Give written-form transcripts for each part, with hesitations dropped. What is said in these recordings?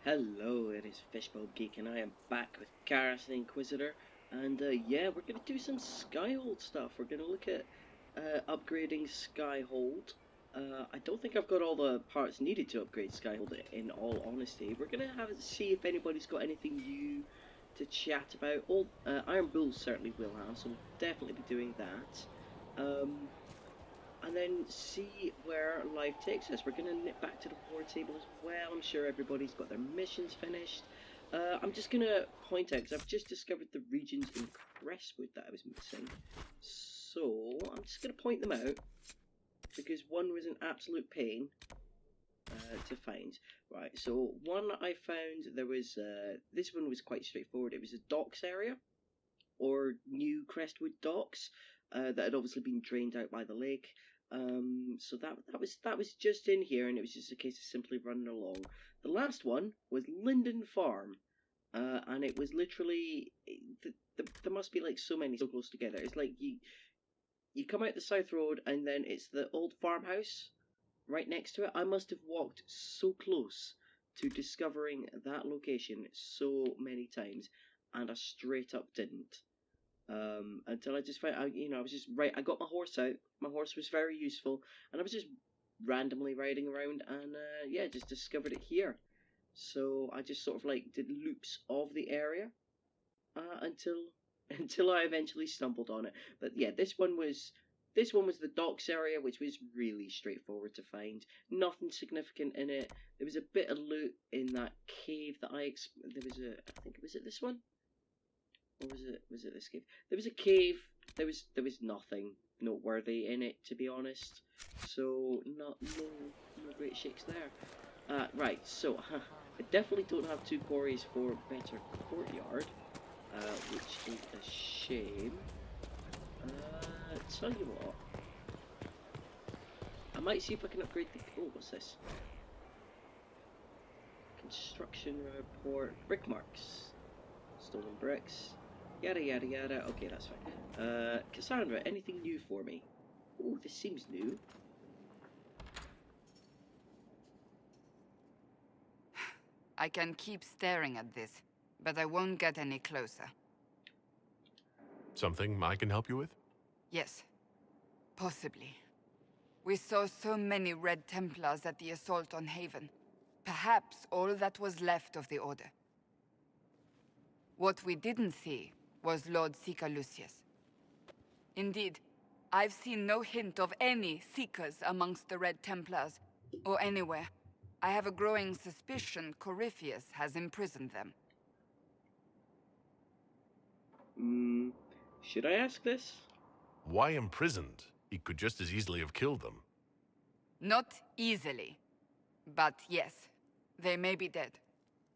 Hello, it is fishbulbgeek, and I am back with Gareth the Inquisitor. And yeah, we're going to do some Skyhold stuff. We're going to look at upgrading Skyhold. I don't think I've got all the parts needed to upgrade Skyhold, in all honesty. We're going to see if anybody's got anything new to chat about. Iron Bulls certainly will have, so we'll definitely be doing that. And then see where life takes us. We're going to nip back to the war table as well. I'm sure everybody's got their missions finished. I'm just going to point out, because I've just discovered the regions in Crestwood that I was missing. So, I'm just going to point them out, because one was an absolute pain to find. Right, so one I found, there was, this one was quite straightforward. It was a docks area, or new Crestwood docks, that had obviously been drained out by the lake. So that was just in here, and it was just a case of simply running along. The last one was Linden Farm, and it was literally there must be like so many so close together. It's like you come out the South Road, and then it's the old farmhouse right next to it. I must have walked so close to discovering that location so many times, and I straight up didn't. Until I just found out, I was just right. I got my horse out. My horse was very useful, and I was just randomly riding around, and yeah, just discovered it here. So I just sort of like did loops of the area until until I eventually stumbled on it. But yeah, this one was the docks area, which was really straightforward to find. Nothing significant in it. There was a bit of loot in that cave that there was I think, was it this one? Or was it this cave? There was a cave. There was nothing noteworthy in it, to be honest. So no great shakes there. Right. So I definitely don't have two quarries for Better Courtyard, which is a shame. Tell you what, I might see if I can upgrade the. Oh, what's this? Construction report. Brick marks. Stolen bricks. Yada yada yada. Okay, that's fine. Cassandra, anything new for me? Oh, this seems new. I can keep staring at this, but I won't get any closer. Something I can help you with? Yes, possibly. We saw so many Red Templars at the assault on Haven. Perhaps all that was left of the Order. What we didn't see was Lord Seeker Lucius. Indeed, I've seen no hint of any Seekers amongst the Red Templars, or anywhere. I have a growing suspicion Corypheus has imprisoned them. Should I ask this? Why imprisoned? He could just as easily have killed them. Not easily. But yes, they may be dead.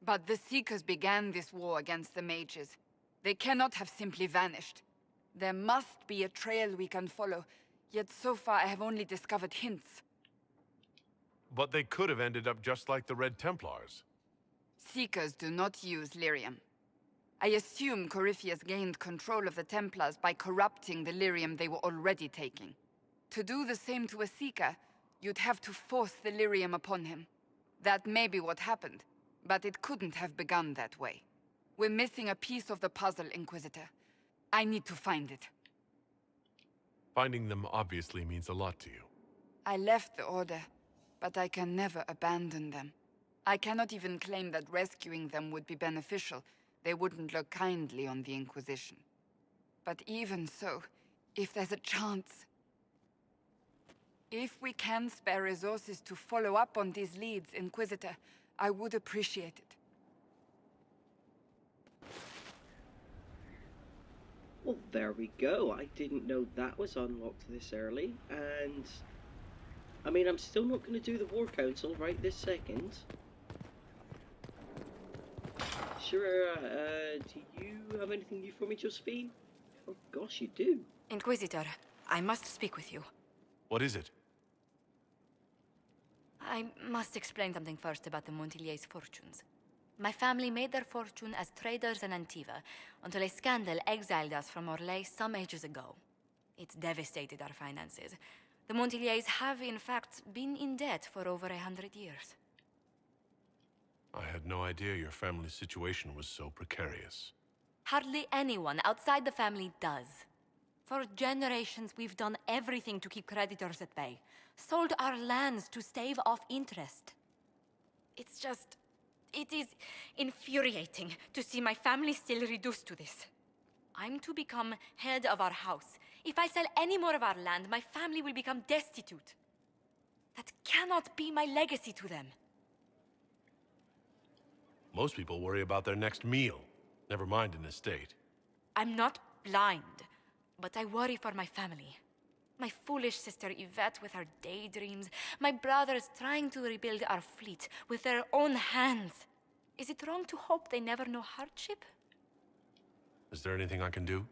But the Seekers began this war against the mages. They cannot have simply vanished. There must be a trail we can follow, yet so far I have only discovered hints. But they could have ended up just like the Red Templars. Seekers do not use lyrium. I assume Corypheus gained control of the Templars by corrupting the lyrium they were already taking. To do the same to a Seeker, you'd have to force the lyrium upon him. That may be what happened, but it couldn't have begun that way. We're missing a piece of the puzzle, Inquisitor. I need to find it. Finding them obviously means a lot to you. I left the Order, but I can never abandon them. I cannot even claim that rescuing them would be beneficial. They wouldn't look kindly on the Inquisition. But even so, if there's a chance... If we can spare resources to follow up on these leads, Inquisitor, I would appreciate it. Well, there we go. I didn't know that was unlocked this early, and I mean, I'm still not going to do the War Council right this second. Sure, do you have anything new for me, Josephine? Oh gosh, you do. Inquisitor, I must speak with you. What is it? I must explain something first about the Montiliers' fortunes. My family made their fortune as traders in Antiva until a scandal exiled us from Orlais some ages ago. It devastated our finances. The Montiliers have, in fact, been in debt for over 100 years. I had no idea your family's situation was so precarious. Hardly anyone outside the family does. For generations, we've done everything to keep creditors at bay. Sold our lands to stave off interest. It's just... it is infuriating to see my family still reduced to this. I'm to become head of our house. If I sell any more of our land, my family will become destitute. That cannot be my legacy to them. Most people worry about their next meal, never mind an estate. I'm not blind, but I worry for my family. My foolish sister Yvette with her daydreams. My brothers trying to rebuild our fleet with their own hands. Is it wrong to hope they never know hardship? Is there anything I can do?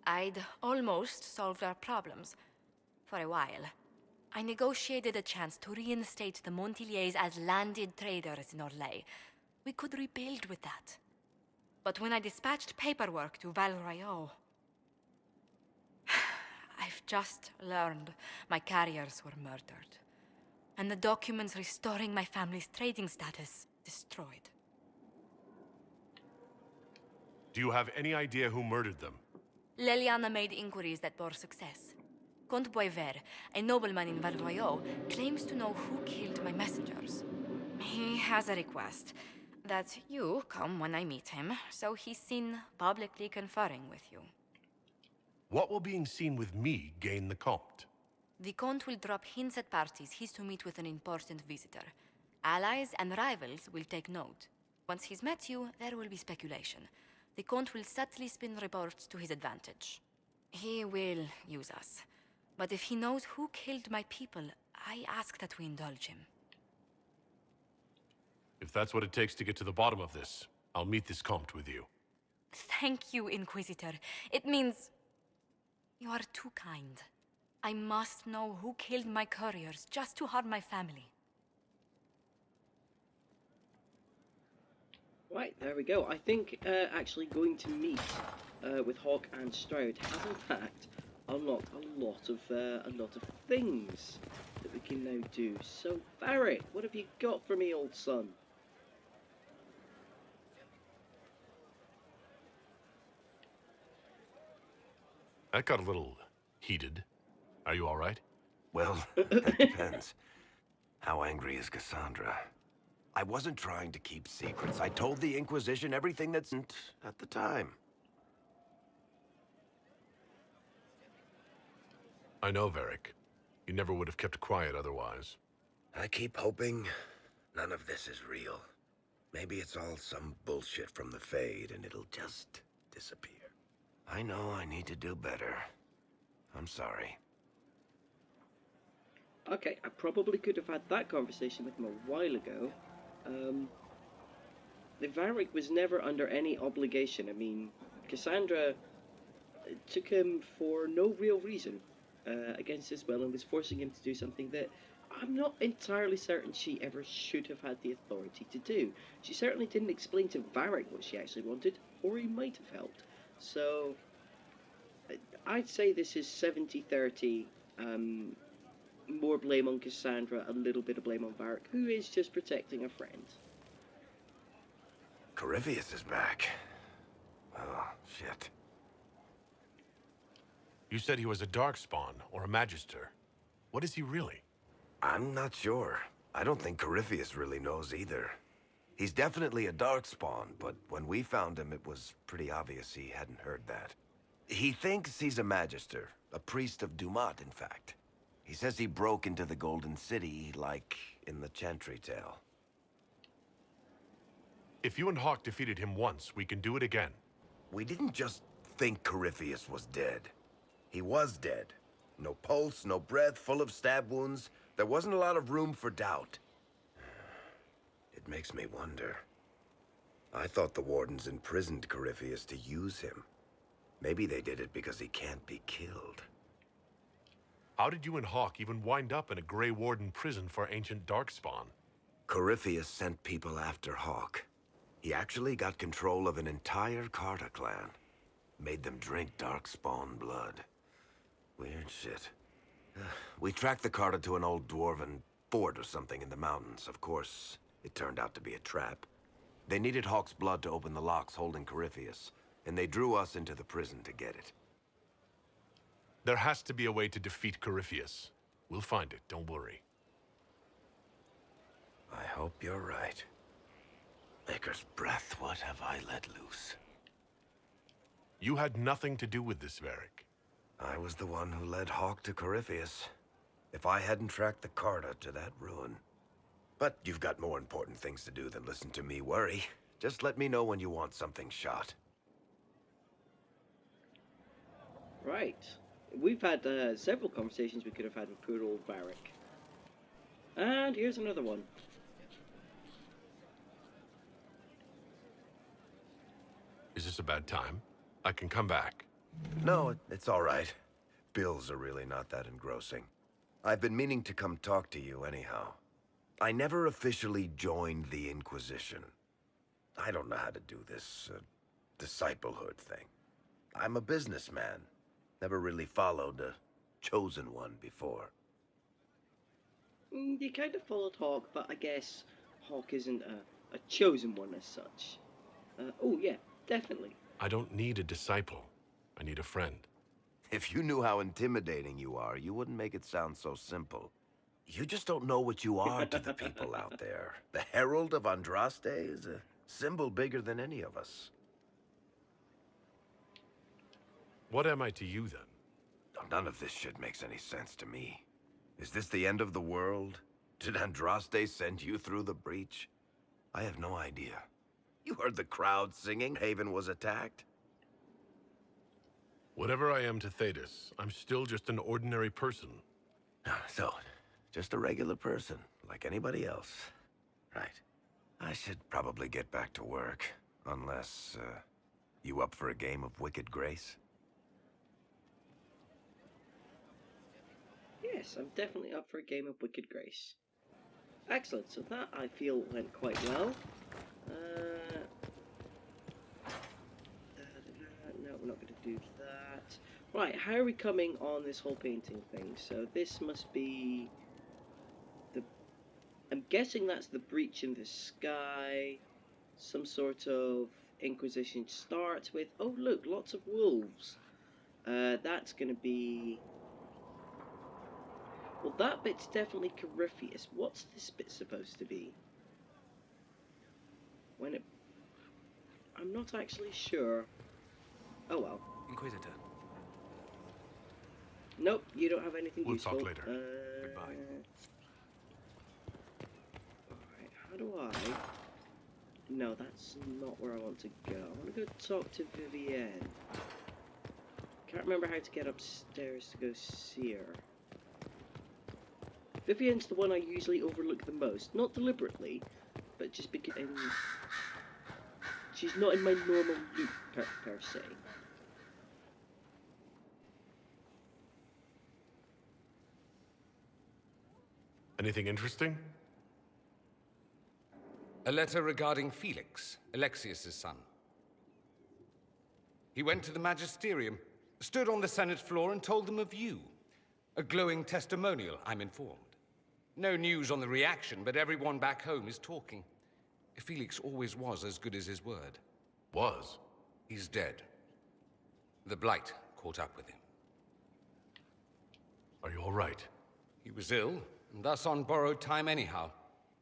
I'd almost solved our problems. For a while. I negotiated a chance to reinstate the Montiliers as landed traders in Orlais. We could rebuild with that. But when I dispatched paperwork to Val Royeaux... I've just learned my carriers were murdered. And the documents restoring my family's trading status destroyed. Do you have any idea who murdered them? Leliana made inquiries that bore success. Comte Boisvert, a nobleman in Val Royeaux, claims to know who killed my messengers. He has a request that you come when I meet him, so he's seen publicly conferring with you. What will being seen with me gain the Comte? The Comte will drop hints at parties he's to meet with an important visitor. Allies and rivals will take note. Once he's met you, there will be speculation. The Comte will subtly spin reports to his advantage. He will use us. But if he knows who killed my people, I ask that we indulge him. If that's what it takes to get to the bottom of this, I'll meet this Comte with you. Thank you, Inquisitor. It means... you are too kind. I must know who killed my couriers just to harm my family. Right, there we go. I think actually going to meet with Hawk and Stroud has in fact unlocked a lot of things that we can now do. So, Varric, what have you got for me, old son? That got a little heated. Are you all right? Well, that depends. How angry is Cassandra? I wasn't trying to keep secrets. I told the Inquisition everything that's at the time. I know, Varric. You never would have kept quiet otherwise. I keep hoping none of this is real. Maybe it's all some bullshit from the Fade and it'll just disappear. I know I need to do better. I'm sorry. Okay, I probably could have had that conversation with him a while ago. The Varric was never under any obligation. I mean, Cassandra took him for no real reason against his will and was forcing him to do something that I'm not entirely certain she ever should have had the authority to do. She certainly didn't explain to Varric what she actually wanted, or he might have helped. So, I'd say this is 70-30. More blame on Cassandra, a little bit of blame on Varric, who is just protecting a friend. Corypheus is back. Oh, shit. You said he was a Darkspawn, or a Magister. What is he really? I'm not sure. I don't think Corypheus really knows either. He's definitely a Darkspawn, but when we found him, it was pretty obvious he hadn't heard that. He thinks he's a Magister, a priest of Dumat, in fact. He says he broke into the Golden City, like in the Chantry tale. If you and Hawk defeated him once, we can do it again. We didn't just think Corypheus was dead. He was dead. No pulse, no breath, full of stab wounds. There wasn't a lot of room for doubt. It makes me wonder. I thought the Wardens imprisoned Corypheus to use him. Maybe they did it because he can't be killed. How did you and Hawk even wind up in a Grey Warden prison for ancient Darkspawn? Corypheus sent people after Hawk. He actually got control of an entire Carta clan. Made them drink Darkspawn blood. Weird shit. We tracked the Carta to an old dwarven fort or something in the mountains. Of course, it turned out to be a trap. They needed Hawk's blood to open the locks holding Corypheus, and they drew us into the prison to get it. There has to be a way to defeat Corypheus. We'll find it, don't worry. I hope you're right. Maker's breath, what have I let loose? You had nothing to do with this, Varric. I was the one who led Hawk to Corypheus. If I hadn't tracked the Carta to that ruin. But you've got more important things to do than listen to me worry. Just let me know when you want something shot. Right. We've had several conversations we could have had with poor old Varric. And here's another one. Is this a bad time? I can come back. No, it's all right. Bills are really not that engrossing. I've been meaning to come talk to you anyhow. I never officially joined the Inquisition. I don't know how to do this disciplehood thing. I'm a businessman. Never really followed a chosen one before. You kind of followed Hawk, but I guess Hawk isn't a chosen one as such. Oh yeah, definitely. I don't need a disciple. I need a friend. If you knew how intimidating you are, you wouldn't make it sound so simple. You just don't know what you are to the people out there. The Herald of Andraste is a symbol bigger than any of us. What am I to you, then? None of this shit makes any sense to me. Is this the end of the world? Did Andraste send you through the breach? I have no idea. You heard the crowd singing Haven was attacked? Whatever I am to Thetis, I'm still just an ordinary person. So, just a regular person, like anybody else. Right. I should probably get back to work. Unless, you up for a game of Wicked Grace? Yes, I'm definitely up for a game of Wicked Grace. Excellent, so that I feel went quite well. No, we're not going to do that. Right, how are we coming on this whole painting thing? So this must be the... I'm guessing that's the breach in the sky. Some sort of Inquisition starts with... Oh look, lots of wolves. That's going to be... Well, that bit's definitely Corypheus. What's this bit supposed to be? When it... I'm not actually sure. Oh well. Inquisitor. Nope, you don't have anything We'll useful. talk later. Goodbye. Alright, how do I... No, that's not where I want to go. I want to go talk to Vivienne. Can't remember how to get upstairs to go see her. Vivienne's the one I usually overlook the most. Not deliberately, but just because... she's not in my normal loop per se. Anything interesting? A letter regarding Felix, Alexius's son. He went to the Magisterium, stood on the Senate floor and told them of you. A glowing testimonial, I'm informed. No news on the reaction, but everyone back home is talking. Felix always was as good as his word. Was. He's dead. The Blight caught up with him. Are you all right? He was ill, and thus on borrowed time anyhow.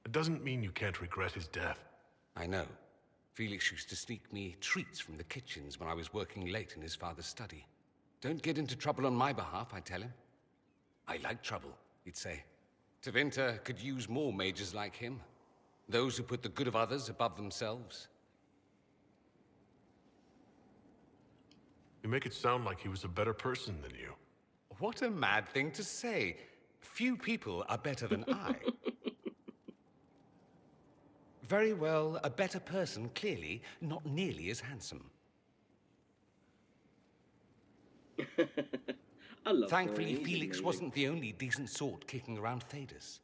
It doesn't mean you can't regret his death. I know. Felix used to sneak me treats from the kitchens when I was working late in his father's study. Don't get into trouble on my behalf, I tell him. I like trouble, he'd say. Tevinter could use more mages like him. Those who put the good of others above themselves. You make it sound like he was a better person than you. What a mad thing to say. Few people are better than I. Very well, a better person, clearly, not nearly as handsome. I love Thankfully, Dorian, he's Felix amazing. wasn't the only decent sort kicking around Thedas.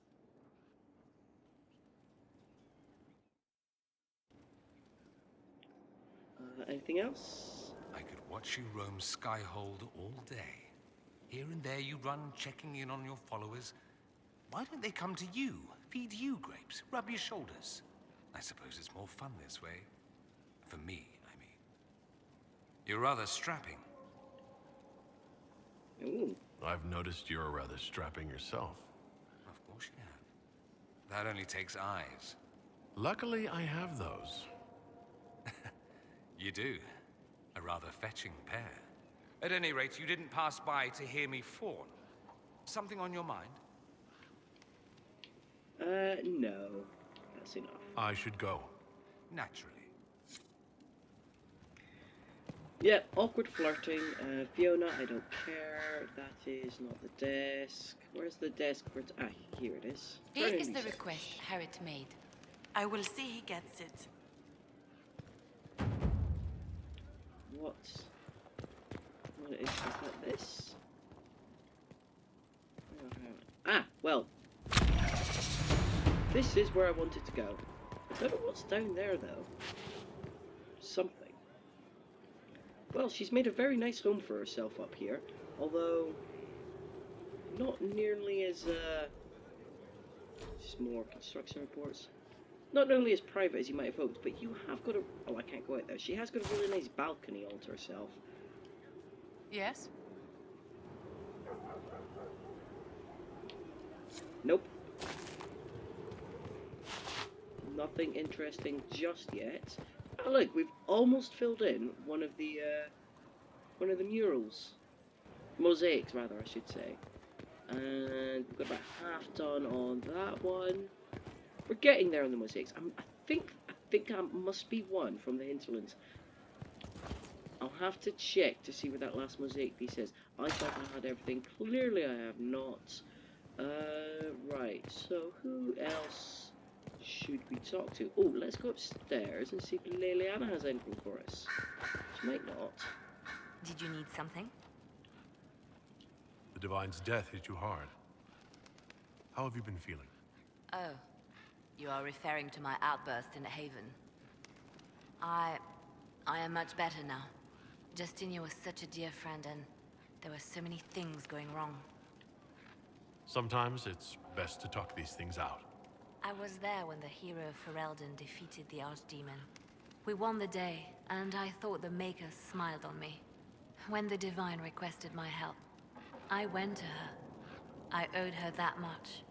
Anything else? I could watch you roam Skyhold all day. Here and there you run, checking in on your followers. Why don't they come to you, feed you grapes, rub your shoulders? I suppose it's more fun this way. For me, I mean. You're rather strapping. Ooh. I've noticed you're rather strapping yourself. Of course you have. That only takes eyes. Luckily, I have those. You do. A rather fetching pair. At any rate, you didn't pass by to hear me fawn. Something on your mind? No. That's enough. I should go. Naturally. Yeah, awkward flirting. Fiona, I don't care. That is not the desk. Where's the desk for it? Ah, here it is. Here Friendly is the research. request Harriet made. I will see he gets it. What is that this? Ah, well. This is where I wanted to go. I don't know what's down there, though. Something. Well, she's made a very nice home for herself up here. Although, not nearly as, just more construction reports. Not nearly as private as you might have hoped, but you have got a... Oh, I can't go out there. She has got a really nice balcony all to herself. Yes? Nope. Nothing interesting just yet. Oh, look, we've almost filled in one of the murals. Mosaics, rather, I should say. And we've got about half done on that one. We're getting there on the mosaics. I think I must be one from the hinterlands. I'll have to check to see where that last mosaic piece is. I thought I had everything. Clearly I have not. Right, so who else should we talk to? Oh, let's go upstairs and see if Liliana has anything for us. She might not. Did you need something? The Divine's death hit you hard. How have you been feeling? Oh, you are referring to my outburst in the Haven. I am much better now. Justinia was such a dear friend, and there were so many things going wrong. Sometimes it's best to talk these things out. I was there when the hero Ferelden defeated the Archdemon. We won the day, and I thought the Maker smiled on me. When the Divine requested my help, I went to her. I owed her that much.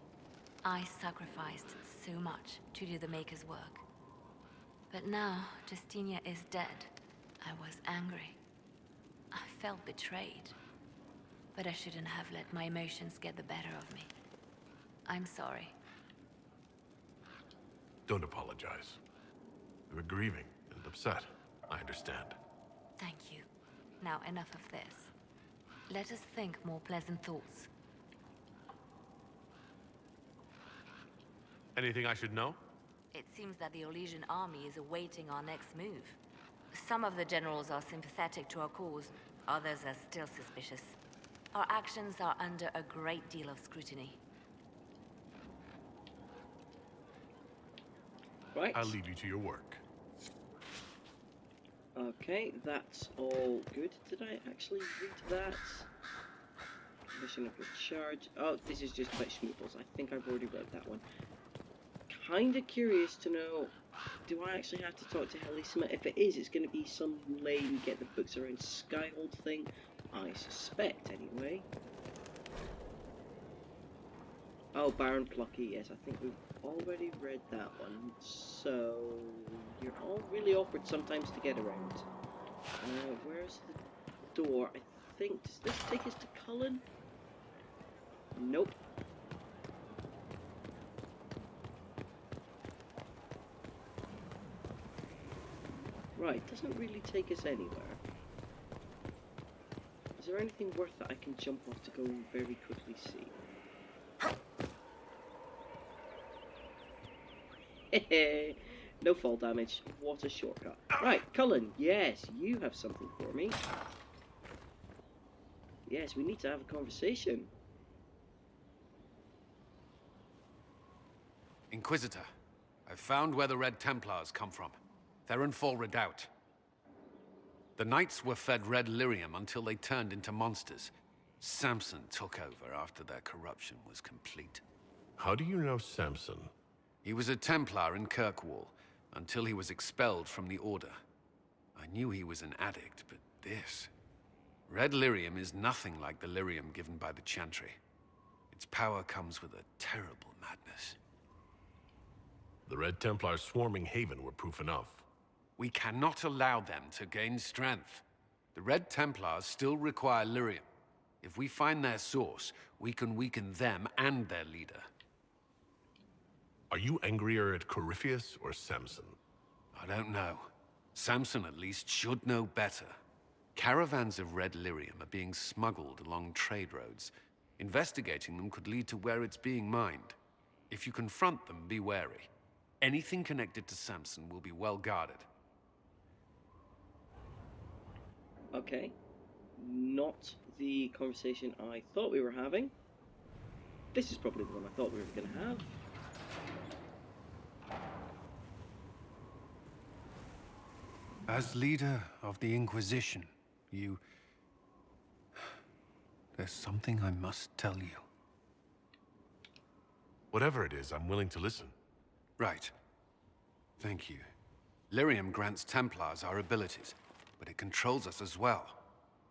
I sacrificed so much to do the Maker's work. But now, Justinia is dead. I was angry. I felt betrayed. But I shouldn't have let my emotions get the better of me. I'm sorry. Don't apologize. You were grieving and upset. I understand. Thank you. Now enough of this. Let us think more pleasant thoughts. Anything I should know? It seems that the Orlesian army is awaiting our next move. Some of the generals are sympathetic to our cause, others are still suspicious. Our actions are under a great deal of scrutiny. Right. I'll leave you to your work. Okay, that's all good. Did I actually read that? Mission of your charge. Oh, this is just about Schmooples. I think I've already read that one. Kinda curious to know, do I actually have to talk to Helisima? If it is, it's going to be some lame get the books around Skyhold thing. I suspect, anyway. Oh, Baron Plucky, yes, I think we've already read that one. So, you're all really awkward sometimes to get around. Where's the door? I think, does this take us to Cullen? Nope. Right, doesn't really take us anywhere. Is there anything worth that I can jump off to go very quickly see? No fall damage. What a shortcut. Right, Cullen, yes, you have something for me. Yes, we need to have a conversation. Inquisitor, I've found where the Red Templars come from. They're in Fall Redoubt. The Knights were fed red lyrium until they turned into monsters. Samson took over after their corruption was complete. How do you know Samson? He was a Templar in Kirkwall, until he was expelled from the Order. I knew he was an addict, but this... Red lyrium is nothing like the lyrium given by the Chantry. Its power comes with a terrible madness. The Red Templars swarming Haven were proof enough. We cannot allow them to gain strength. The Red Templars still require lyrium. If we find their source, we can weaken them and their leader. Are you angrier at Corypheus or Samson? I don't know. Samson at least should know better. Caravans of red lyrium are being smuggled along trade roads. Investigating them could lead to where it's being mined. If you confront them, be wary. Anything connected to Samson will be well guarded. Okay. Not the conversation I thought we were having. This is probably the one I thought we were going to have. As leader of the Inquisition, there's something I must tell you. Whatever it is, I'm willing to listen. Right. Thank you. Lyrium grants Templars our abilities, but it controls us as well.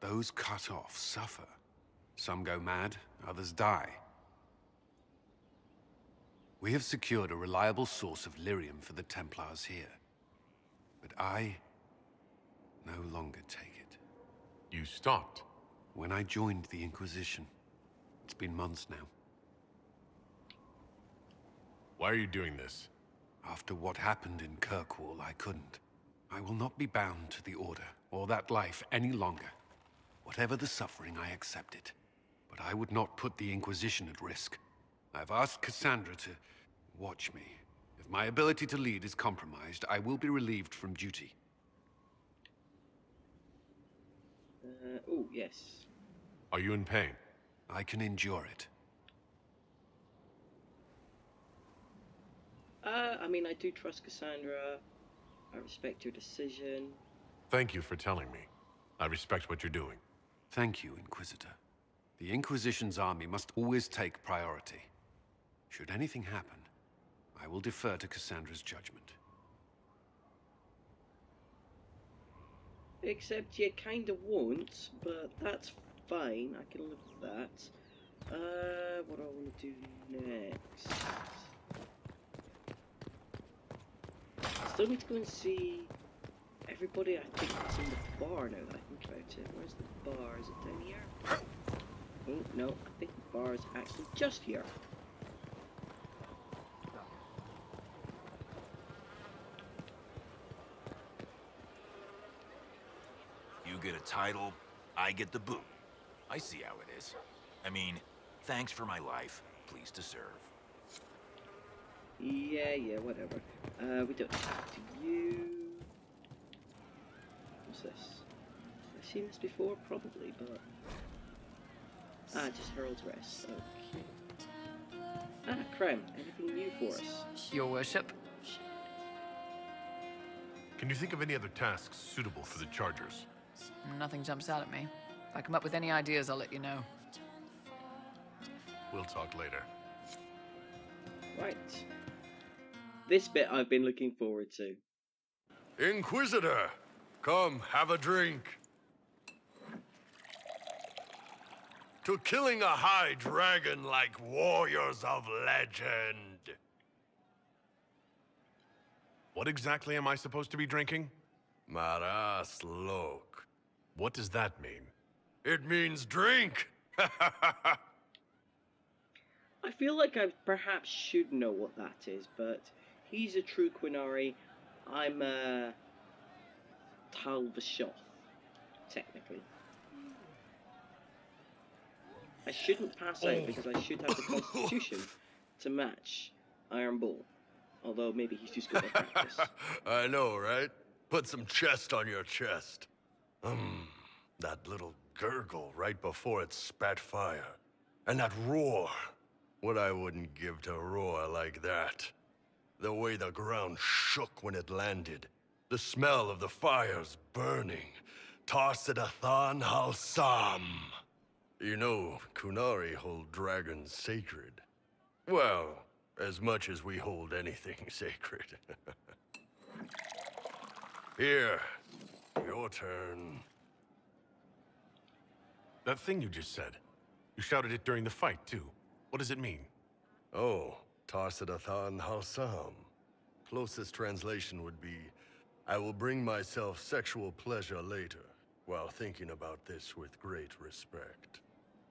Those cut off suffer. Some go mad, others die. We have secured a reliable source of lyrium for the Templars here. But I no longer take it. You stopped. When I joined the Inquisition. It's been months now. Why are you doing this? After what happened in Kirkwall, I couldn't. I will not be bound to the Order, or that life any longer. Whatever the suffering, I accept it. But I would not put the Inquisition at risk. I've asked Cassandra to watch me. If my ability to lead is compromised, I will be relieved from duty. Oh, yes. Are you in pain? I can endure it. I mean, I do trust Cassandra. I respect your decision. Thank you for telling me. I respect what you're doing. Thank you, Inquisitor. The Inquisition's army must always take priority. Should anything happen, I will defer to Cassandra's judgment. Except you kinda won't, but that's fine. I can live with that. What do I want to do next? Still need to go and see everybody I think that's in the bar now that I think about it. Where's the bar? Is it down here? Oh, no, I think the bar is actually just here. You get a title, I get the boot. I see how it is. I mean, thanks for my life. Pleased to serve. Yeah, whatever. We don't talk to you. What's this? Have I seen this before? Probably, but... Ah, just Herald's Rest. Okay. Ah, Krem. Anything new for us? Your worship. Can you think of any other tasks suitable for the Chargers? Nothing jumps out at me. If I come up with any ideas, I'll let you know. We'll talk later. Right. This bit I've been looking forward to. Inquisitor, come have a drink. To killing a high dragon like warriors of legend. What exactly am I supposed to be drinking? Maras Lok. What does that mean? It means drink. I feel like I perhaps should know what that is, but he's a true Quinari. I'm a Tal Vashoth, technically. I shouldn't pass out because I should have the constitution to match Iron Bull. Although maybe he's just good at practice. I know, right? Put some chest on your chest. That little gurgle right before it spat fire. And that roar. What I wouldn't give to roar like that. The way the ground shook when it landed. The smell of the fires burning. Tarsidathan Halsam. You know, Kunari hold dragons sacred. Well, as much as we hold anything sacred. Here, your turn. That thing you just said. You shouted it during the fight, too. What does it mean? Oh, Tarsadathan Harsam. Closest translation would be, I will bring myself sexual pleasure later, while thinking about this with great respect.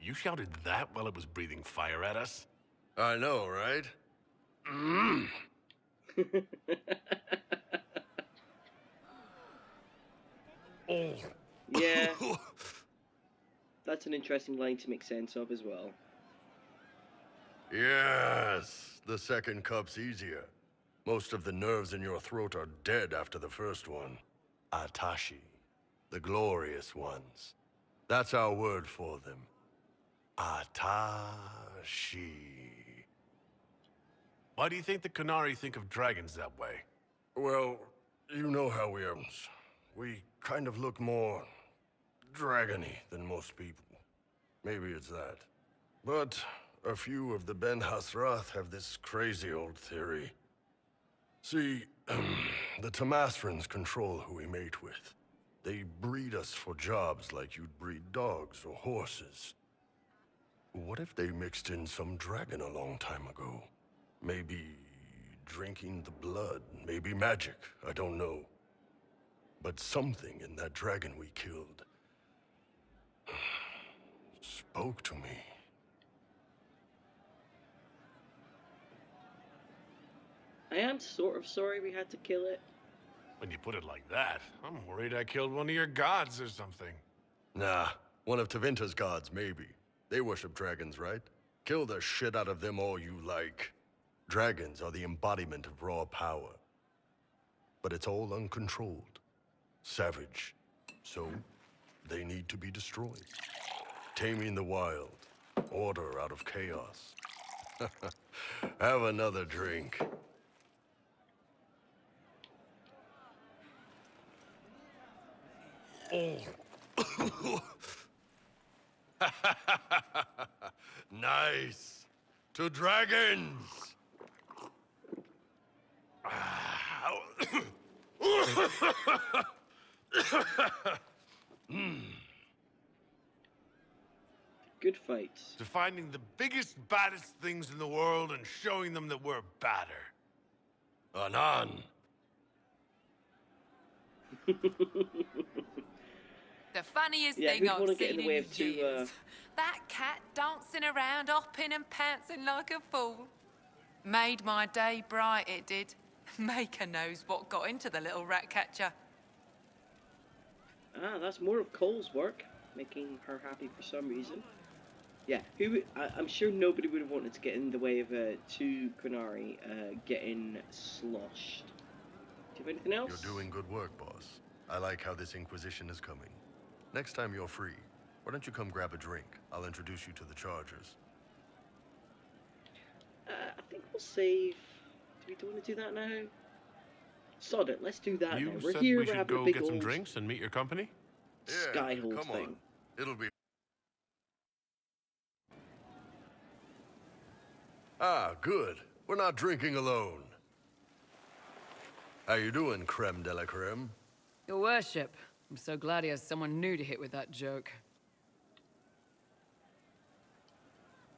You shouted that while it was breathing fire at us? I know, right? Oh. Yeah. That's an interesting line to make sense of as well. Yes, the second cup's easier. Most of the nerves in your throat are dead after the first one. Atashi, the glorious ones. That's our word for them. Atashi. Why do you think the Qunari think of dragons that way? Well, you know how we kind of look more dragony than most people. Maybe it's that. But a few of the Ben Hasrath have this crazy old theory. See, the Tamasrans control who we mate with. They breed us for jobs like you'd breed dogs or horses. What if they mixed in some dragon a long time ago? Maybe drinking the blood, maybe magic, I don't know. But something in that dragon we killed spoke to me. I am sort of sorry we had to kill it. When you put it like that, I'm worried I killed one of your gods or something. Nah, one of Tevinter's gods, maybe. They worship dragons, right? Kill the shit out of them all you like. Dragons are the embodiment of raw power. But it's all uncontrolled. Savage. So, they need to be destroyed. Taming the wild. Order out of chaos. Have another drink. Oh. Nice. To dragons! Good fights. To finding the biggest, baddest things in the world and showing them that we're badder. Anan. The funniest Yeah, thing who'd I've wanna get seen in the way in of two, years. That cat dancing around, hopping and pouncing like a fool. Made my day bright, it did. Maker knows what got into the little rat catcher. Ah, that's more of Cole's work, making her happy for some reason. Yeah, I'm sure nobody would have wanted to get in the way of two Qunari getting sloshed. Do you have anything else? You're doing good work, boss. I like how this Inquisition is coming. Next time you're free, why don't you come grab a drink? I'll introduce you to the Chargers. I think we'll save. Do we want to do that now? Sod it, let's do that You now. We're said here, we we're should having a go big get some old drinks and meet your company? Skyhold come thing. on. It'll be... Ah, good. We're not drinking alone. How you doing, creme de la creme? Your worship, I'm so glad he has someone new to hit with that joke.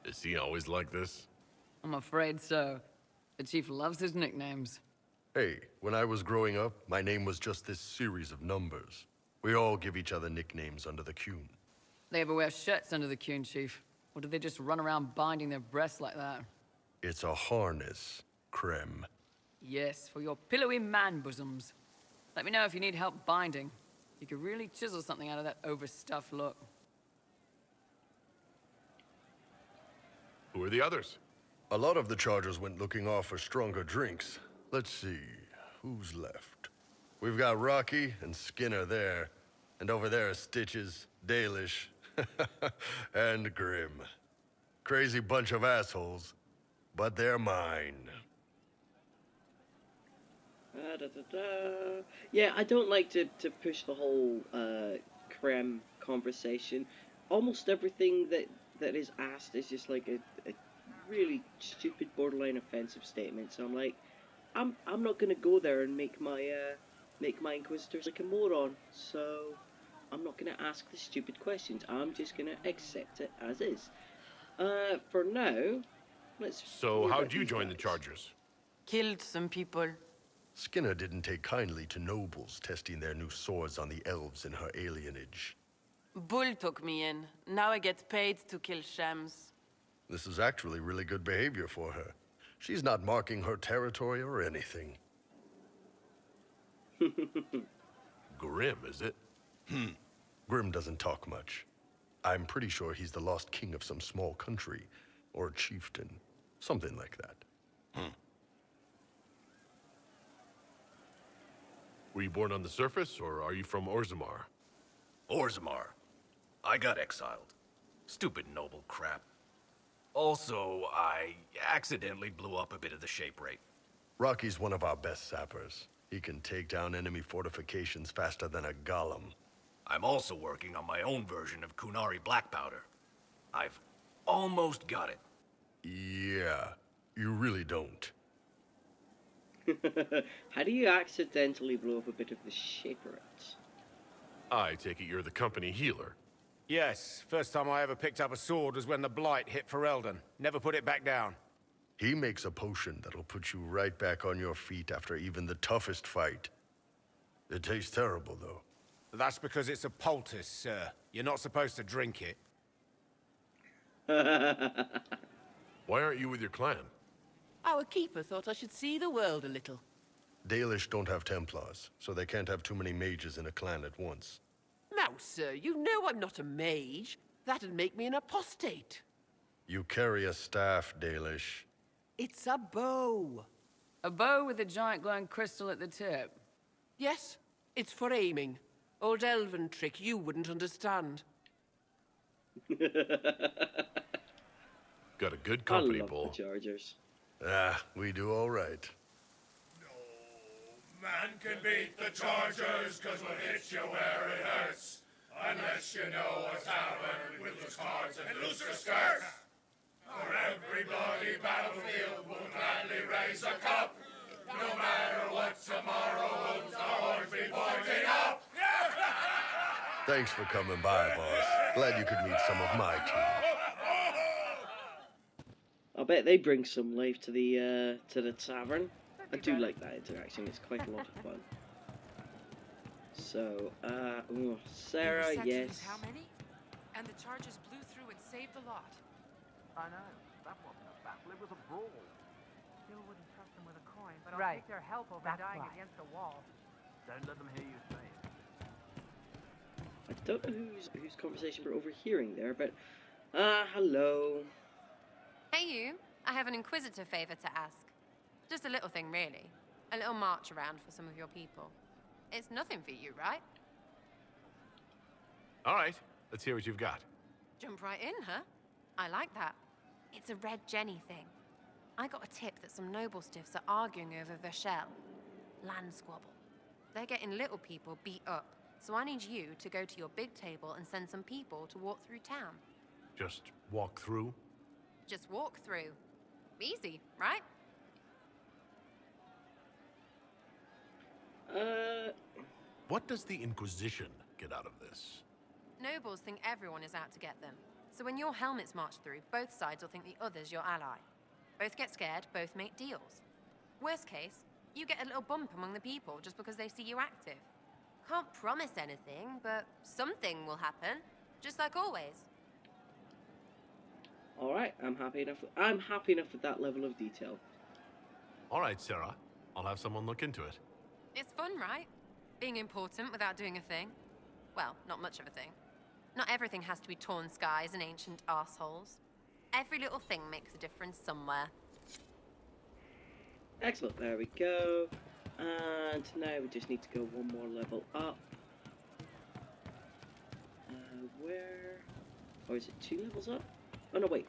Is he always like this? I'm afraid so. The chief loves his nicknames. Hey, when I was growing up, my name was just this series of numbers. We all give each other nicknames under the Qun. They ever wear shirts under the Qun, chief? Or do they just run around binding their breasts like that? It's a harness, creme. Yes, for your pillowy man bosoms. Let me know if you need help binding. You could really chisel something out of that overstuffed look. Who are the others? A lot of the Chargers went looking off for stronger drinks. Let's see, who's left? We've got Rocky and Skinner there. And over there are Stitches, Dalish, and Grim. Crazy bunch of assholes, but they're mine. Yeah, I don't like to push the whole creme conversation. Almost everything that is asked is just like a really stupid, borderline offensive statement. So I'm like, I'm not gonna go there and make my Inquisitors like a moron. So I'm not gonna ask the stupid questions. I'm just gonna accept it as is. For now, let's. So, worry how'd about you these join the guys. Chargers? Killed some people. Skinner didn't take kindly to nobles testing their new swords on the elves in her alienage. Bull took me in. Now I get paid to kill shams. This is actually really good behavior for her. She's not marking her territory or anything. Grim, is it? Grim doesn't talk much. I'm pretty sure he's the lost king of some small country, or chieftain, something like that. Were you born on the surface, or are you from Orzammar? Orzammar. I got exiled. Stupid noble crap. Also, I accidentally blew up a bit of the shape rate. Rocky's one of our best sappers. He can take down enemy fortifications faster than a golem. I'm also working on my own version of Kunari black powder. I've almost got it. Yeah, you really don't. How do you accidentally blow up a bit of the shaperate? I take it you're the company healer. Yes, first time I ever picked up a sword was when the Blight hit Ferelden. Never put it back down. He makes a potion that'll put you right back on your feet after even the toughest fight. It tastes terrible, though. That's because it's a poultice, sir. You're not supposed to drink it. Why aren't you with your clan? Our keeper thought I should see the world a little. Dalish don't have Templars, so they can't have too many mages in a clan at once. Now, sir, you know I'm not a mage. That'd make me an apostate. You carry a staff, Dalish. It's a bow. A bow with a giant glowing crystal at the tip. Yes, it's for aiming. Old elven trick you wouldn't understand. Got a good company, I love Bull. the Chargers. Ah, we do all right. Man can beat the Chargers, cause we'll hit you where it hurts. Unless you know a tavern with loose cards and looser skirts. For every bloody battlefield, we'll gladly raise a cup. No matter what tomorrow holds, our horns be pointing up. Thanks for coming by, boss. Glad you could meet some of my team. I bet they bring some life to the tavern. I do like that interaction. It's quite a lot of fun. So, Sarah, yes. How many? And the Chargers blew through and saved the lot. I know. That wasn't a battle, it was a brawl. Still wouldn't trust them with a coin, but I'll take their help over dying against a wall. Don't let them hear you say it. I don't know whose conversation we're overhearing there, but hello. Hey you, I have an Inquisitor favor to ask. Just a little thing, really. A little march around for some of your people. It's nothing for you, right? All right, let's hear what you've got. Jump right in, huh? I like that. It's a Red Jenny thing. I got a tip that some noble stiffs are arguing over Verschel. Land squabble. They're getting little people beat up, so I need you to go to your big table and send some people to walk through town. Just walk through? Just walk through. Easy, right? What does the Inquisition get out of this? Nobles think everyone is out to get them. So when your helmets march through, both sides will think the other's your ally. Both get scared, both make deals. Worst case, you get a little bump among the people just because they see you active. Can't promise anything, but something will happen, just like always. All right, I'm happy enough with that level of detail. All right, Sarah. I'll have someone look into it. It's fun, right? Being important without doing a thing. Well, not much of a thing. Not everything has to be torn skies and ancient arseholes. Every little thing makes a difference somewhere. Excellent, there we go. And now we just need to go one more level up. Where? Or is it 2 levels up? Oh no, wait.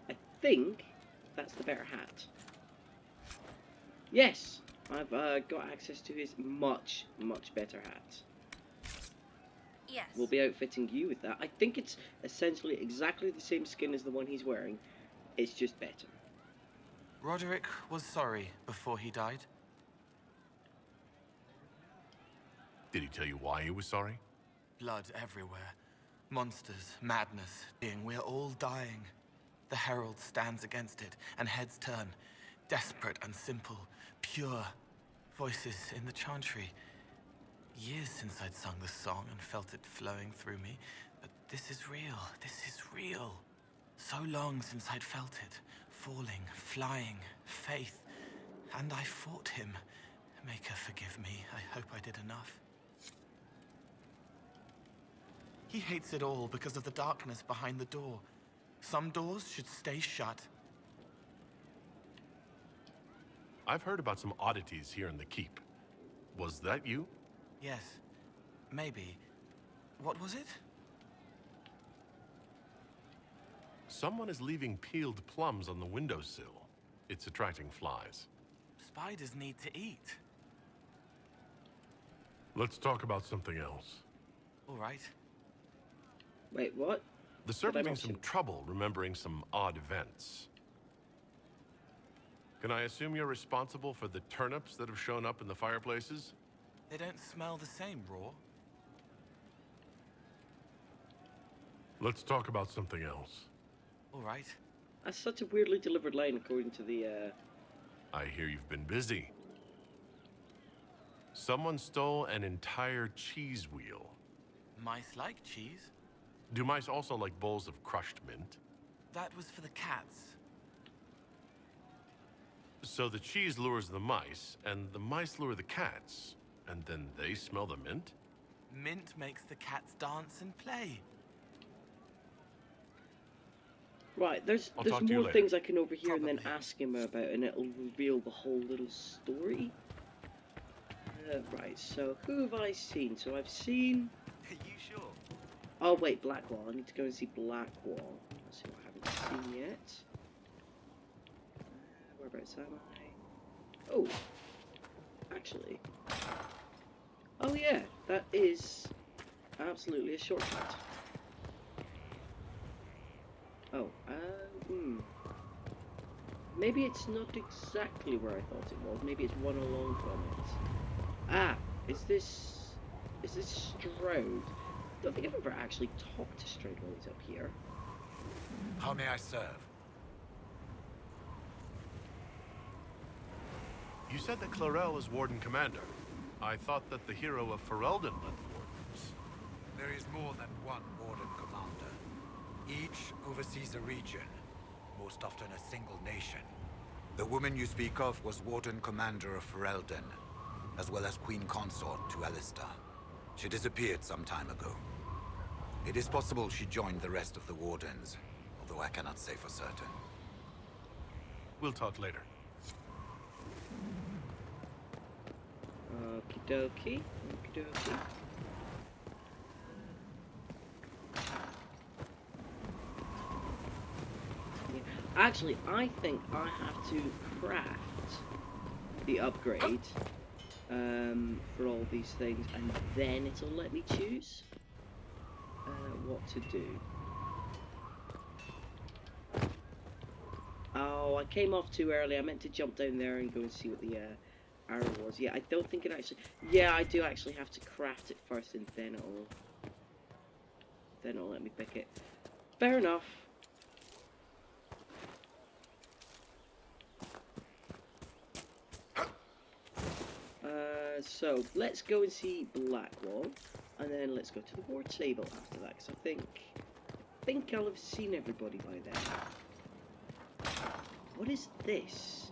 I think that's the better hat. Yes! I've got access to his much, much better hat. Yes. We'll be outfitting you with that. I think it's essentially exactly the same skin as the one he's wearing. It's just better. Roderick was sorry before he died. Did he tell you why he was sorry? Blood everywhere. Monsters, madness, we're all dying. The Herald stands against it, and heads turn. Desperate and simple, pure. Voices in the chantry. Years since I'd sung the song and felt it flowing through me, but this is real, this is real. So long since I'd felt it. Falling, flying, faith. And I fought him. Maker, forgive me. I hope I did enough. He hates it all because of the darkness behind the door. Some doors should stay shut. I've heard about some oddities here in the keep. Was that you? Yes. Maybe. What was it? Someone is leaving peeled plums on the windowsill. It's attracting flies. Spiders need to eat. Let's talk about something else. All right. Wait, what? The servant's having some trouble remembering some odd events. Can I assume you're responsible for the turnips that have shown up in the fireplaces? They don't smell the same, raw. Let's talk about something else. All right. That's such a weirdly delivered line, according to the, I hear you've been busy. Someone stole an entire cheese wheel. Mice like cheese. Do mice also like bowls of crushed mint? That was for the cats. So the cheese lures the mice, and the mice lure the cats, and then they smell the mint? Mint makes the cats dance and play. Right, there's more things I can overhear and then ask him about, and it'll reveal the whole little story. Right, so who have I seen? So I've seen... Are you sure? Oh wait, Blackwall. I need to go and see Blackwall. Let's see what I haven't seen yet. Whereabouts am I? Oh, actually. Oh yeah, that is absolutely a shortcut. Oh, maybe it's not exactly where I thought it was. Maybe it's one along from it. Ah, is this Strode? I don't think I've ever actually talked to Strode while he's up here. How may I serve? You said that Clarel is Warden Commander. I thought that the hero of Ferelden led the Wardens. There is more than one Warden Commander. Each oversees a region, most often a single nation. The woman you speak of was Warden Commander of Ferelden, as well as Queen Consort to Alistair. She disappeared some time ago. It is possible she joined the rest of the Wardens, although I cannot say for certain. We'll talk later. Okie dokie. Okie dokie. Yeah. Actually, I think I have to craft the upgrade for all these things, and then it'll let me choose what to do. Oh, I came off too early. I meant to jump down there and go and see what the arrow was. Yeah, I don't think it actually... Yeah, I do actually have to craft it first, and then it'll let me pick it. Fair enough. So let's go and see Blackwall, and then let's go to the war table after that, because I think I'll have seen everybody by then. What is this?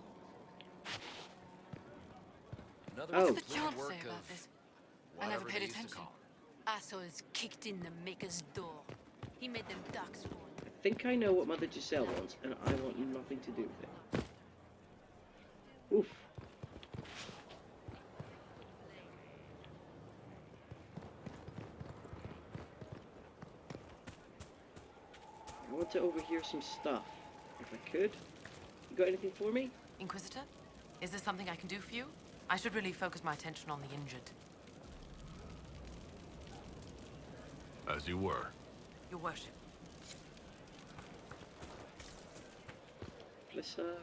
What did the chant say about this? I never paid attention. Assholes kicked in the Maker's door. He made them darksworn. I think I know what Mother Giselle wants, and I want nothing to do with it. Oof. I want to overhear some stuff, if I could. You got anything for me? Inquisitor? Is there something I can do for you? I should really focus my attention on the injured. As you were. Your worship. Melissa.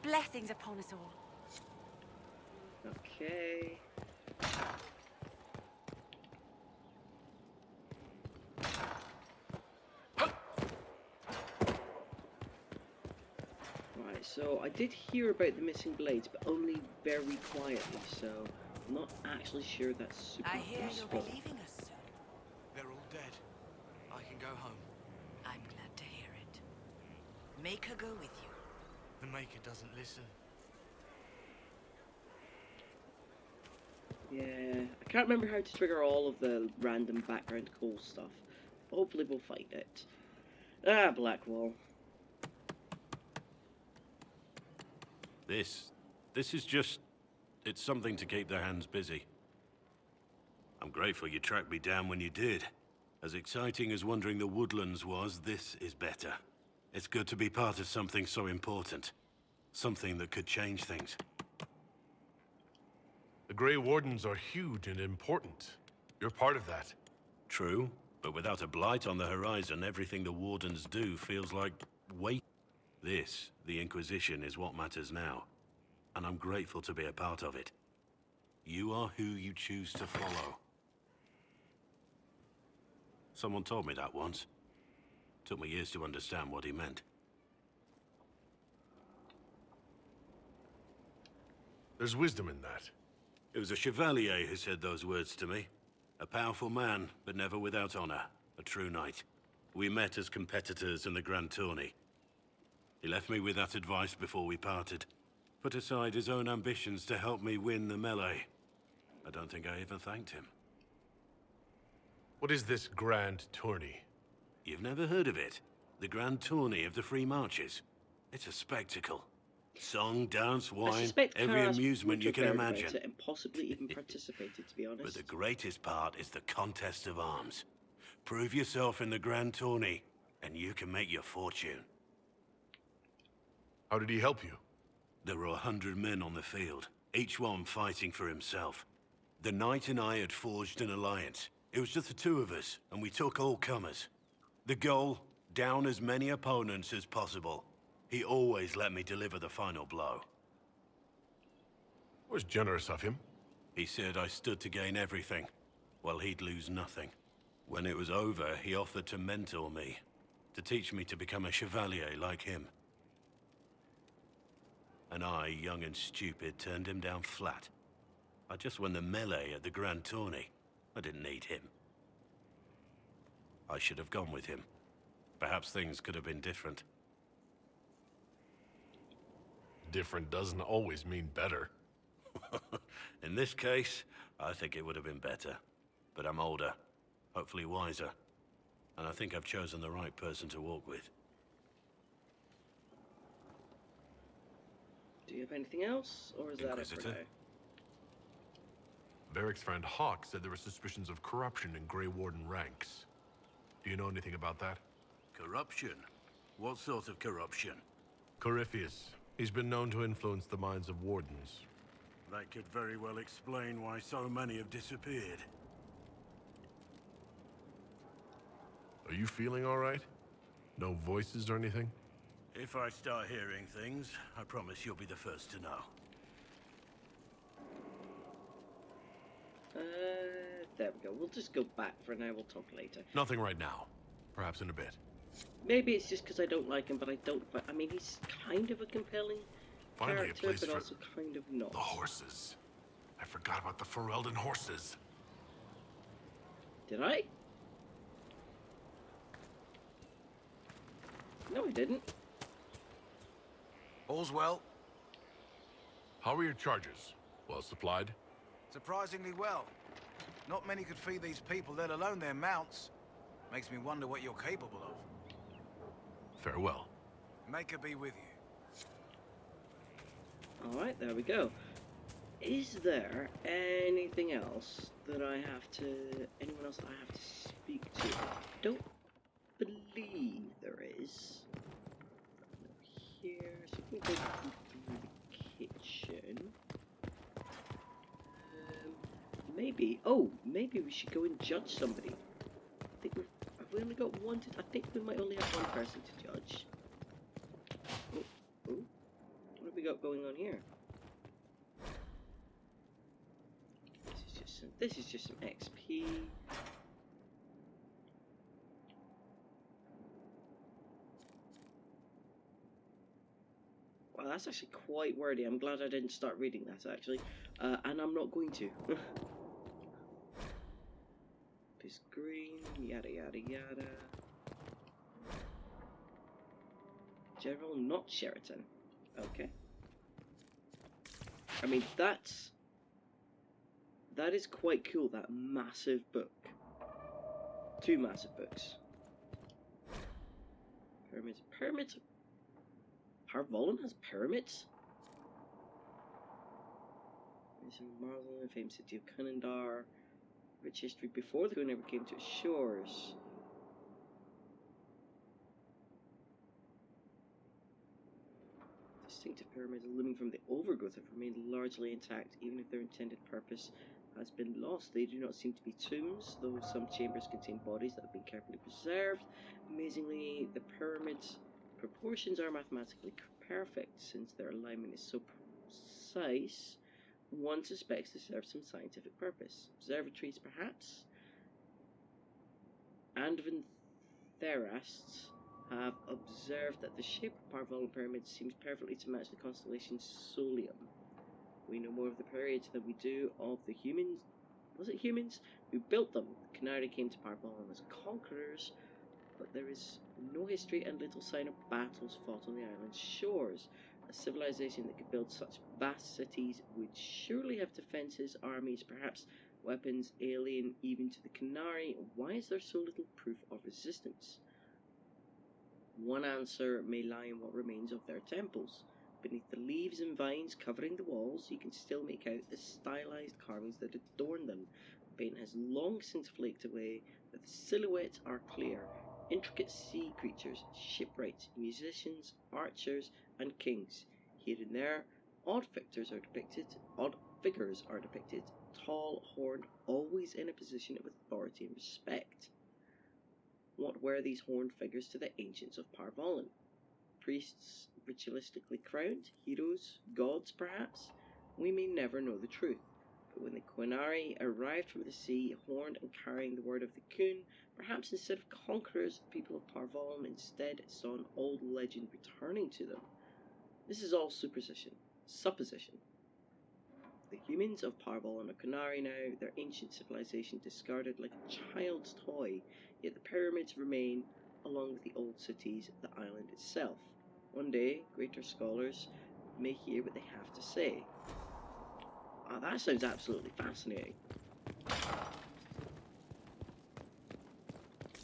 Blessings upon us all. Okay. Right, so I did hear about the missing blades, but only very quietly, so I'm not actually sure that's super I hear useful. you'll be leaving us soon. They're all dead. I can go home. I'm glad to hear it. Make her go with you. The Maker doesn't listen. Yeah, I can't remember how to trigger all of the random background cool stuff. Hopefully we'll find it. Ah, Blackwall. This is just... it's something to keep their hands busy. I'm grateful you tracked me down when you did. As exciting as wandering the woodlands was, this is better. It's good to be part of something so important. Something that could change things. The Grey Wardens are huge and important. You're part of that. True, but without a blight on the horizon, everything the Wardens do feels like wait. This, the Inquisition, is what matters now. And I'm grateful to be a part of it. You are who you choose to follow. Someone told me that once. Took me years to understand what he meant. There's wisdom in that. It was a chevalier who said those words to me. A powerful man, but never without honor. A true knight. We met as competitors in the Grand Tourney. He left me with that advice before we parted. Put aside his own ambitions to help me win the melee. I don't think I even thanked him. What is this Grand Tourney? You've never heard of it? The Grand Tourney of the Free Marches. It's a spectacle. Song, dance, wine, every amusement you can imagine. And possibly even participated, to be honest. But the greatest part is the contest of arms. Prove yourself in the Grand Tourney, and you can make your fortune. How did he help you? There were 100 men on the field, each one fighting for himself. The knight and I had forged an alliance. It was just the two of us, and we took all comers. The goal, down as many opponents as possible. He always let me deliver the final blow. It was generous of him. He said I stood to gain everything, while he'd lose nothing. When it was over, he offered to mentor me, to teach me to become a chevalier like him. And I, young and stupid, turned him down flat. I just won the melee at the Grand Tourney. I didn't need him. I should have gone with him. Perhaps things could have been different. Different doesn't always mean better. In this case, I think it would have been better. But I'm older, hopefully wiser. And I think I've chosen the right person to walk with. Do you have anything else, or is that it for now? Varric's friend Hawk said there were suspicions of corruption in Grey Warden ranks. Do you know anything about that? Corruption? What sort of corruption? Corypheus. He's been known to influence the minds of Wardens. That could very well explain why so many have disappeared. Are you feeling all right? No voices or anything? If I start hearing things, I promise you'll be the first to know. There we go. We'll just go back for now. We'll talk later. Nothing right now. Perhaps in a bit. Maybe it's just because I don't like him, but I don't... I mean, he's kind of a compelling Finally, character, a place but for also kind of not. The horses. I forgot about the Ferelden horses. Did I? No, I didn't. All's well. How are your chargers? Well supplied? Surprisingly well. Not many could feed these people, let alone their mounts. Makes me wonder what you're capable of. Farewell. Make her be with you. Alright, there we go. Is there anything else that I have to... anyone else that I have to speak to? I don't believe there is. Here, so we can go through the kitchen. Maybe, maybe we should go and judge somebody. I think have we only got one I think we might only have one person to judge. What are we got going on here? This is just some XP. Wow, that's actually quite wordy. I'm glad I didn't start reading that actually, and I'm not going to. This green, yada yada yada. General, not Sheraton. Okay. I mean, that is quite cool, that massive book. 2 massive books. Pyramids. Pyramids? Parvolin has pyramids? Marlon, famous city of Canandar. Rich history before the Goon ever came to its shores. Distinctive pyramids looming from the overgrowth have remained largely intact, even if their intended purpose has been lost. They do not seem to be tombs, though some chambers contain bodies that have been carefully preserved. Amazingly, the pyramid's proportions are mathematically perfect. Since their alignment is so precise, one suspects they serve some scientific purpose. Observatories, perhaps? Adventherasts have observed that the shape of Parvolin pyramids seems perfectly to match the constellation Solium. We know more of the periods than we do of the humans. Was it humans who built them? The Canary came to Parvolin as conquerors, but there is no history and little sign of battles fought on the island's shores. A civilization that could build such vast cities would surely have defences, armies, perhaps weapons alien even to the Canary. Why is there so little proof of resistance? One answer may lie in what remains of their temples. Beneath the leaves and vines covering the walls, you can still make out the stylized carvings that adorn them. The paint has long since flaked away, but the silhouettes are clear. Intricate sea creatures, shipwrights, musicians, archers, and kings. Here and there, odd figures are depicted, tall, horned, always in a position of authority and respect. What were these horned figures to the ancients of Parvolin? Priests ritualistically crowned? Heroes? Gods, perhaps? We may never know the truth. But when the Quinari arrived from the sea, horned and carrying the word of the Kun, perhaps instead of conquerors, the people of Parvolin instead saw an old legend returning to them. This is all supposition. The humans of Parvolin are Canary now, their ancient civilization discarded like a child's toy, yet the pyramids remain, along with the old cities, the island itself. One day, greater scholars may hear what they have to say. Ah, that sounds absolutely fascinating.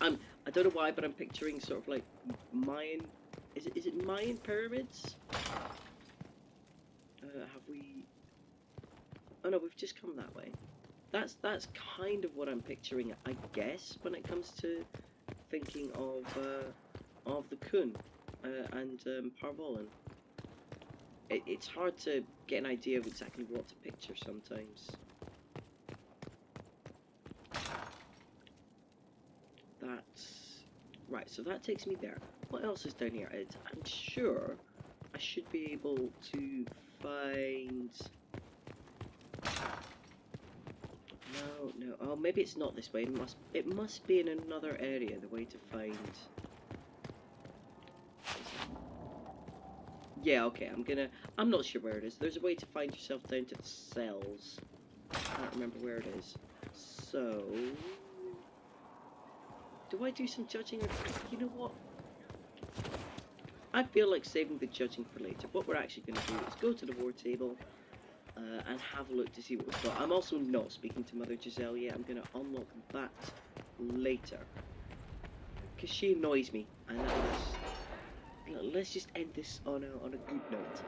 I don't know why, but I'm picturing sort of like Mayan. Is it Mayan pyramids? Have we? Oh no, we've just come that way. That's kind of what I'm picturing, I guess, when it comes to thinking of the Kun and Parvolin. It's hard to get an idea of exactly what to picture sometimes. That's right. So that takes me there. What else is down here? I'm sure I should be able to find. No. Oh, maybe it's not this way. It must be in another area. The way to find. Yeah. Okay. I'm not sure where it is. There's a way to find yourself down to the cells. I can't remember where it is. So. Do I do some judging, or you know what? I feel like saving the judging for later. What we're actually going to do is go to the war table and have a look to see what we've got. I'm also not speaking to Mother Giselle yet. I'm going to unlock that later because she annoys me. And let's just end this on a good note.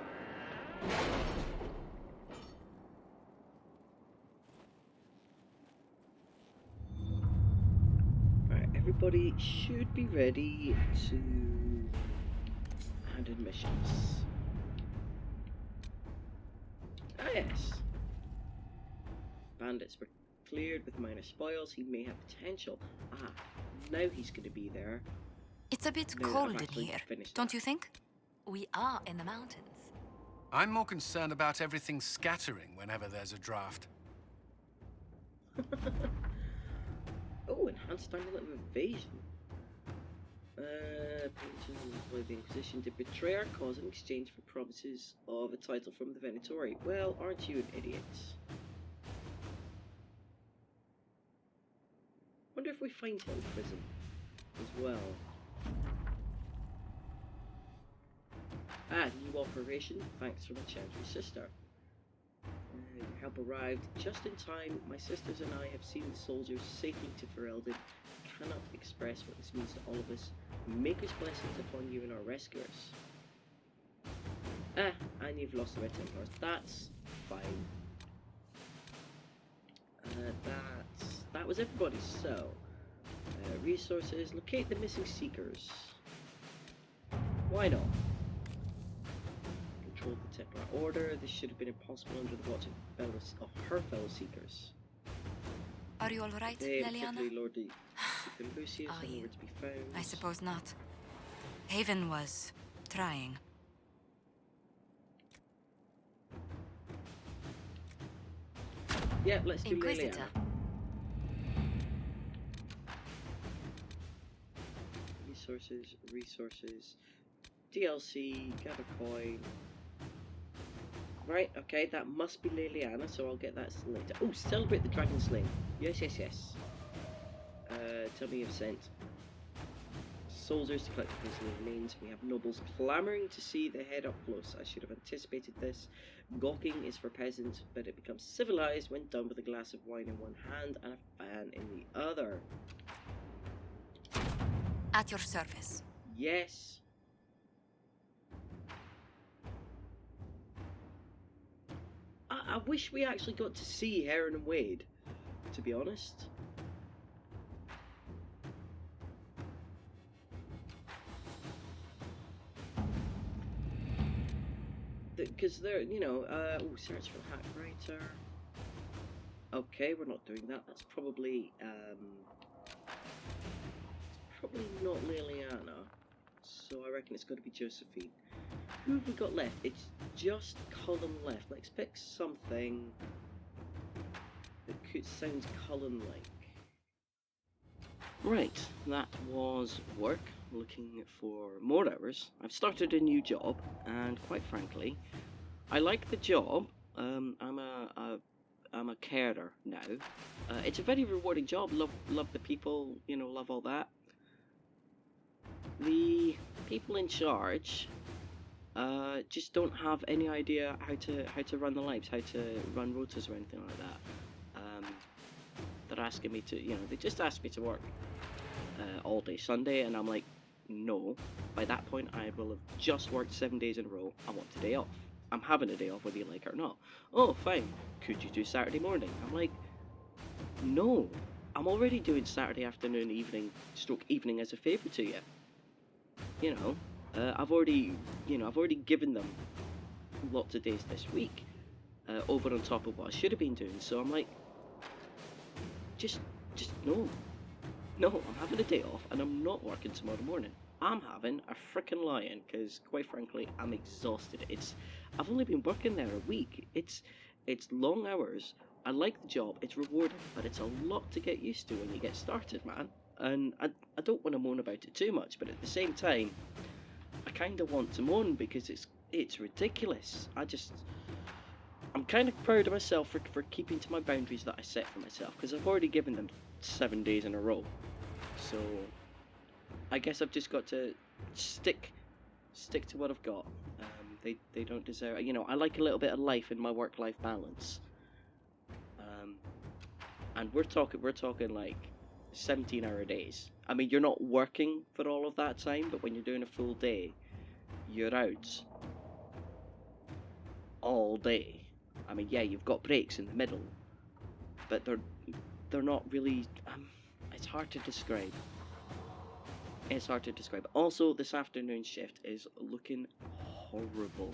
Everybody should be ready to hand in missions. Ah yes. Bandits were cleared with minor spoils. He may have potential. Ah, now he's going to be there. It's a bit cold in here, don't you think? We are in the mountains. I'm more concerned about everything scattering whenever there's a draft. Oh, enhanced amulet of evasion. By the Inquisition to betray our cause in exchange for promises of a title from the Venatori. Well, aren't you an idiot? Wonder if we find him in prison as well. Ah, new operation. Thanks for the Chantry sister. Your help arrived just in time. My sisters and I have seen the soldiers safely to Ferelden. Cannot express what this means to all of us. Maker's blessings upon you and our rescuers. Ah, and you've lost the Red Templars. That's fine. That was everybody. So, resources. Locate the missing seekers. Why not? Control the Templar Order. This should have been impossible under the watch of her fellow seekers. Are you all right, They, Leliana? particularly Lord Lucius, Are are you? nowhere to be found. I suppose not. Haven was trying. Yeah, let's do Inquisitor. Leliana. Resources. DLC, gather coin. Right, okay, that must be Leliana, so I'll get that later. Oh, celebrate the dragon slaying. Yes. Tell me you've sent soldiers to collect the prisoner remains. We have nobles clamoring to see the head up close. I should have anticipated this. Gawking is for peasants, but it becomes civilized when done with a glass of wine in one hand and a fan in the other. At your service. Yes. I wish we actually got to see Heron and Wade, to be honest. Because they're, you know, search for Hack Writer. Okay, we're not doing that. That's probably not Leliana. So I reckon it's got to be Josephine. Who have we got left? It's just Cullen left. Let's pick something that sounds Cullen-like. Right, that was work. Looking for more hours. I've started a new job, and quite frankly, I like the job. I'm a carer now. It's a very rewarding job. Love the people. You know, love all that. The people in charge just don't have any idea how to run the lives, how to run rotas or anything like that. They're asking me to, they just asked me to work all day Sunday, and I'm like, no. By that point, I will have just worked 7 days in a row. I want a day off. I'm having a day off whether you like it or not. Oh, fine. Could you do Saturday morning? I'm like, no. I'm already doing Saturday afternoon, evening as a favour to you. I've already given them lots of days this week, over on top of what I should have been doing. So I'm like, just no. No, I'm having a day off, and I'm not working tomorrow morning. I'm having a frickin' lie-in, because, quite frankly, I'm exhausted. I've only been working there a week. It's long hours. I like the job. It's rewarding, but it's a lot to get used to when you get started, man. And I don't want to moan about it too much, but at the same time, I kind of want to moan because it's ridiculous. I'm kind of proud of myself for keeping to my boundaries that I set for myself, because I've already given them 7 days in a row. So I guess I've just got to stick to what I've got. They don't deserve. I like a little bit of life in my work-life balance. And we're talking like 17-hour days. I mean, you're not working for all of that time, but when you're doing a full day, you're out all day. I mean, yeah, you've got breaks in the middle, but they're not really. It's hard to describe. Also, this afternoon shift is looking horrible.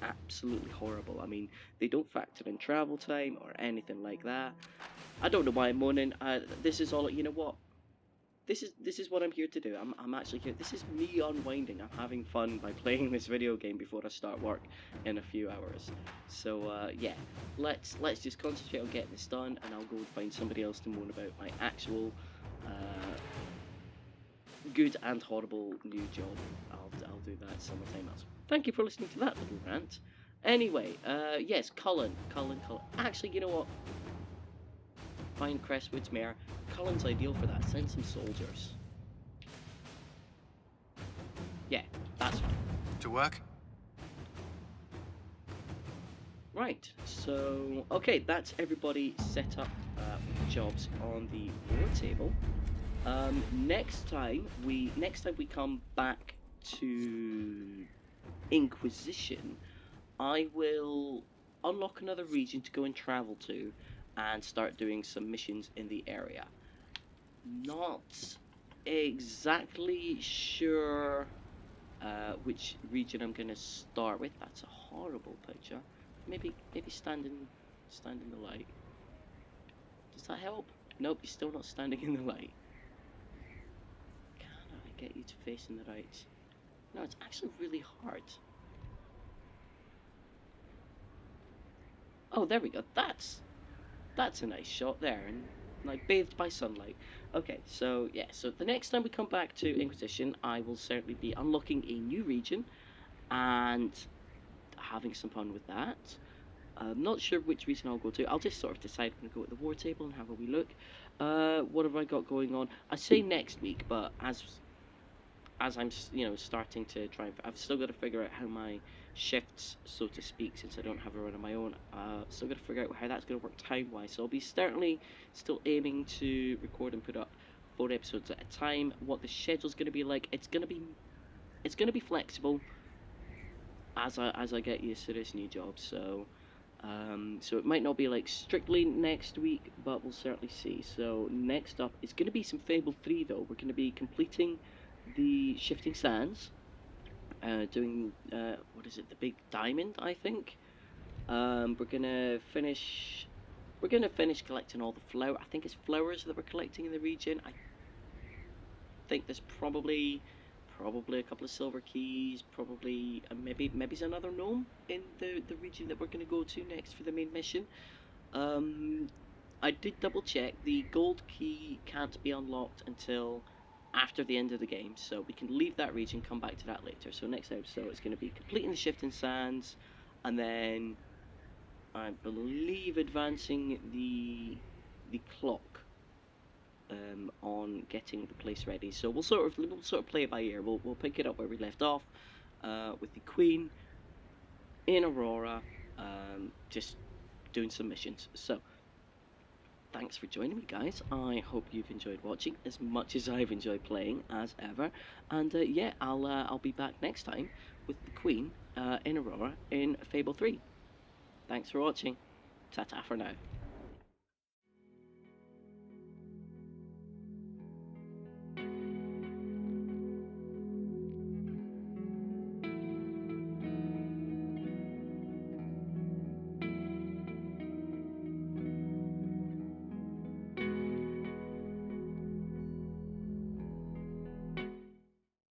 Absolutely horrible. I mean, they don't factor in travel time or anything like that. I don't know why I'm moaning. This is all. You know what? this is what I'm here to do. I'm actually here. This is me unwinding. I'm having fun by playing this video game before I start work in a few hours. So yeah, let's just concentrate on getting this done, and I'll go and find somebody else to moan about my actual good and horrible new job. I'll do that sometime else. Thank you for listening to that little rant. Anyway, yes, Cullen. Actually, you know what? Find Crestwood's mare. Cullen's ideal for that. Send some soldiers. Yeah, that's fine. To work? Right, so, okay, that's everybody set up with jobs on the war table. Next time we come back to Inquisition, I will unlock another region to go and travel to and start doing some missions in the area. Not exactly sure which region I'm gonna start with. That's a horrible picture. Maybe stand in the light. Does that help? Nope, you're still not standing in the light. Can I get you to face in the right? No, it's actually really hard. Oh, there we go. That's a nice shot there, and like bathed by sunlight. Okay, so yeah, so the next time we come back to Inquisition, I will certainly be unlocking a new region and having some fun with that. I'm not sure which region I'll go to. I'll just sort of decide when to go at the war table and have a wee look. What have I got going on? I say next week, but as I'm starting to try, I've still got to figure out how my shifts, so to speak, since I don't have a run of my own. Still got to figure out how that's going to work time-wise. So I'll be certainly still aiming to record and put up 4 episodes at a time. What the schedule's going to be like, it's going to be flexible as I get used to this new job. So it might not be like strictly next week, but we'll certainly see. So next up is going to be some Fable 3 though. We're going to be completing the Shifting Sands, doing what is it, the Big Diamond, I think. We're gonna finish collecting all the I think it's flowers that we're collecting in the region. I think there's probably a couple of silver keys, probably maybe another gnome in the region that we're going to go to next for the main mission. I did double check, the gold key can't be unlocked until after the end of the game, so we can leave that region, come back to that later. So next episode it's going to be completing the Shifting Sands, and then I believe advancing the clock on getting the place ready. So we'll sort of play it by ear. We'll pick it up where we left off with the Queen in Aurora, just doing some missions. So thanks for joining me, guys. I hope you've enjoyed watching as much as I've enjoyed playing, as ever. And yeah, I'll be back next time with the Queen in Aurora in Fable 3. Thanks for watching. Ta-ta for now.